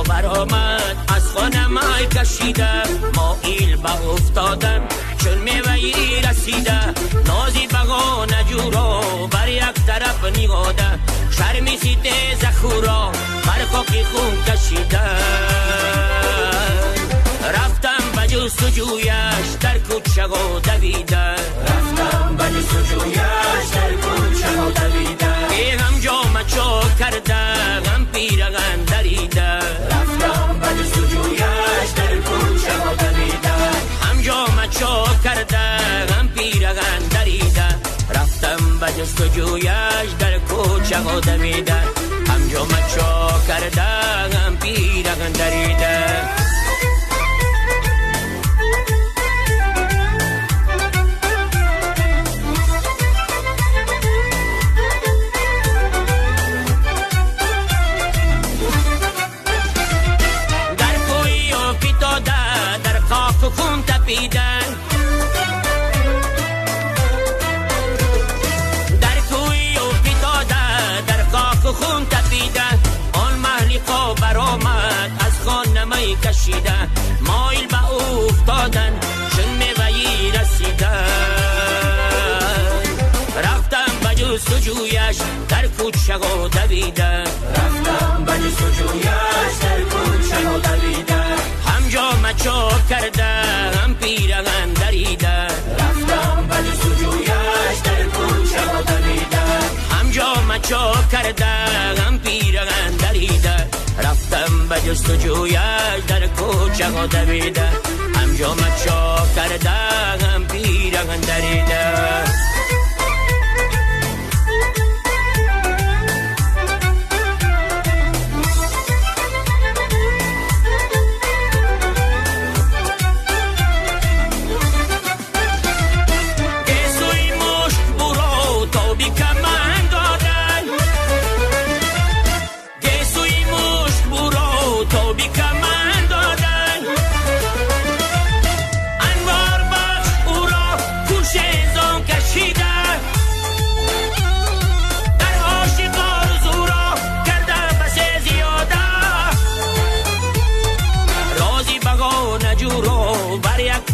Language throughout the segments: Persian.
برآمد از خانم ای کشیده مایل به افتادن چون میوهی رسیده نازی بگا نجورا بر یک طرف نگاده شرمی سیده زخورا بر خاکی خون کشیده رفتم به جستجویش در کوچه و دویده رفتم به جستجویش در کوچه و دویده ای هم جامه چا کرده هم پیرهن دریده رفتم به جستجویش در کوچه و دویده هم جامه چا کرده هم پیرهن دریده رفتم به جستجویش در کوچه و دویده هم جامه چا کرده هم پیرهن دریده خون تپیدن در کوی و پیتاده در خاک خون تپیدن آن محلیقا برآمد از خانمی کشیده مایل به او افتادن چون میوهی رسیدن رفتم به جستجویش در کوچه و دویدن رفتم به جستجویش در کوچه و دویدن هم جامه چا کرده هم پیرهن دریده رفتم به جستجویش در کوچه و دویده هم جامه چا کرده هم پیرهن دریده رفتم به جستجویش در کوچه و دویده هم جامه چا کرده هم پیرهن دریده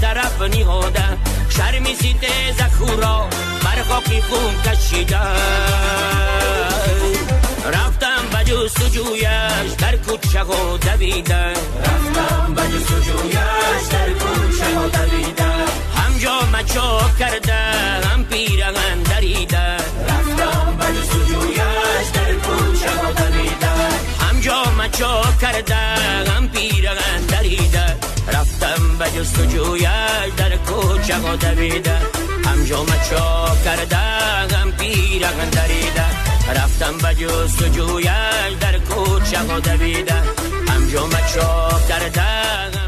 طرف نهاده شرمی سیده زخورا بر خاکی خون کشیده رفتم به جستجویش در کوچه و دویده رفتم به جستجویش در کوچه و دویده هم جامه چا کرده هم پیرهن دریده رفتم به جستجویش در کوچه و دویده هم جامه چا کرده هم پیرهن دریده رفتم به جستجویش در کوچه و دویده هم جامه چا کرده هم پیرهن دریده رفتم به جستجویش در کوچه و دویده هم جامه چا کرده